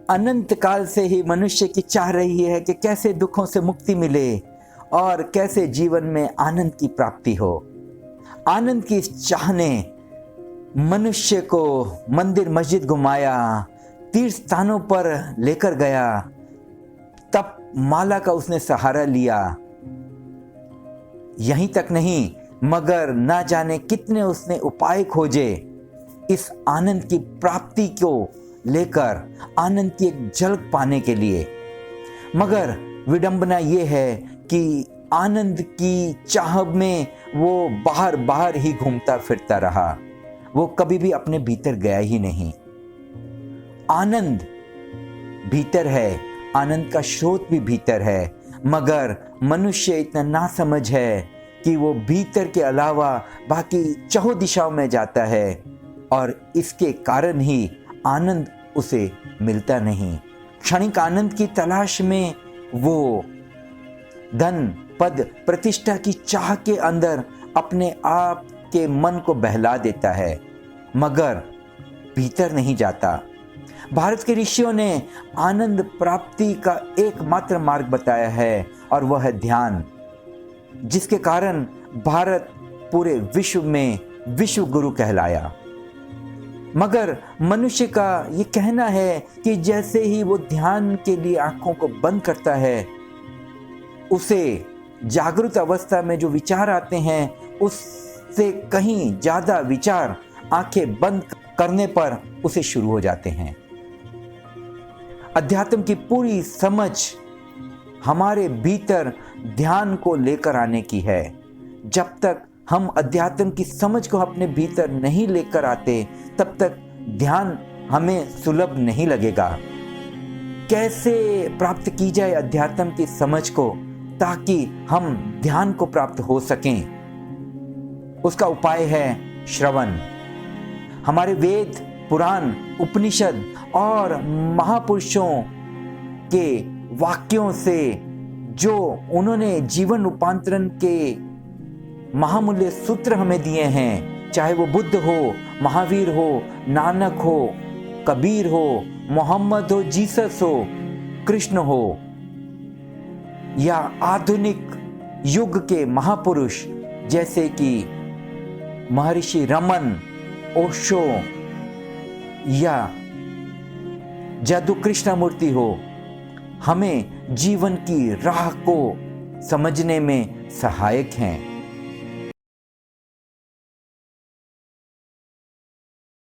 अनंत काल से ही मनुष्य की चाह रही है कि कैसे दुखों से मुक्ति मिले और कैसे जीवन में आनंद की प्राप्ति हो। आनंद की इस चाह ने मनुष्य को मंदिर मस्जिद घुमाया, तीर्थ स्थानों पर लेकर गया, तप माला का उसने सहारा लिया। यहीं तक नहीं, मगर ना जाने कितने उसने उपाय खोजे इस आनंद की प्राप्ति को लेकर, आनंद की एक झलक पाने के लिए। मगर विडंबना ये है कि आनंद की चाह में वो बाहर बाहर ही घूमता फिरता रहा, वो कभी भी अपने भीतर गया ही नहीं। आनंद भीतर है, आनंद का स्रोत भी भीतर है, मगर मनुष्य इतना नासमझ है कि वो भीतर के अलावा बाकी चहुं दिशाओं में जाता है और इसके कारण ही आनंद उसे मिलता नहीं। क्षणिक आनंद की तलाश में वो धन पद प्रतिष्ठा की चाह के अंदर अपने आप के मन को बहला देता है, मगर भीतर नहीं जाता। भारत के ऋषियों ने आनंद प्राप्ति का एकमात्र मार्ग बताया है और वह है ध्यान, जिसके कारण भारत पूरे विश्व में विश्व गुरु कहलाया। मगर मनुष्य का ये कहना है कि जैसे ही वो ध्यान के लिए आंखों को बंद करता है, उसे जागृत अवस्था में जो विचार आते हैं उससे कहीं ज्यादा विचार आंखें बंद करने पर उसे शुरू हो जाते हैं। अध्यात्म की पूरी समझ हमारे भीतर ध्यान को लेकर आने की है। जब तक हम अध्यात्म की समझ को अपने भीतर नहीं लेकर आते, तब तक ध्यान हमें सुलभ नहीं लगेगा। कैसे प्राप्त की जाए अध्यात्म की समझ को ताकि हम ध्यान को प्राप्त हो सकें? उसका उपाय है श्रवण। हमारे वेद, पुराण, उपनिषद और महापुरुषों के वाक्यों से जो उन्होंने जीवन रूपांतरण के महामूल्य सूत्र हमें दिए हैं, चाहे वो बुद्ध हो, महावीर हो, नानक हो, कबीर हो, मोहम्मद हो, जीसस हो, कृष्ण हो, या आधुनिक युग के महापुरुष जैसे कि महर्षि रमन, ओशो या जादू कृष्णमूर्ति हो, हमें जीवन की राह को समझने में सहायक हैं।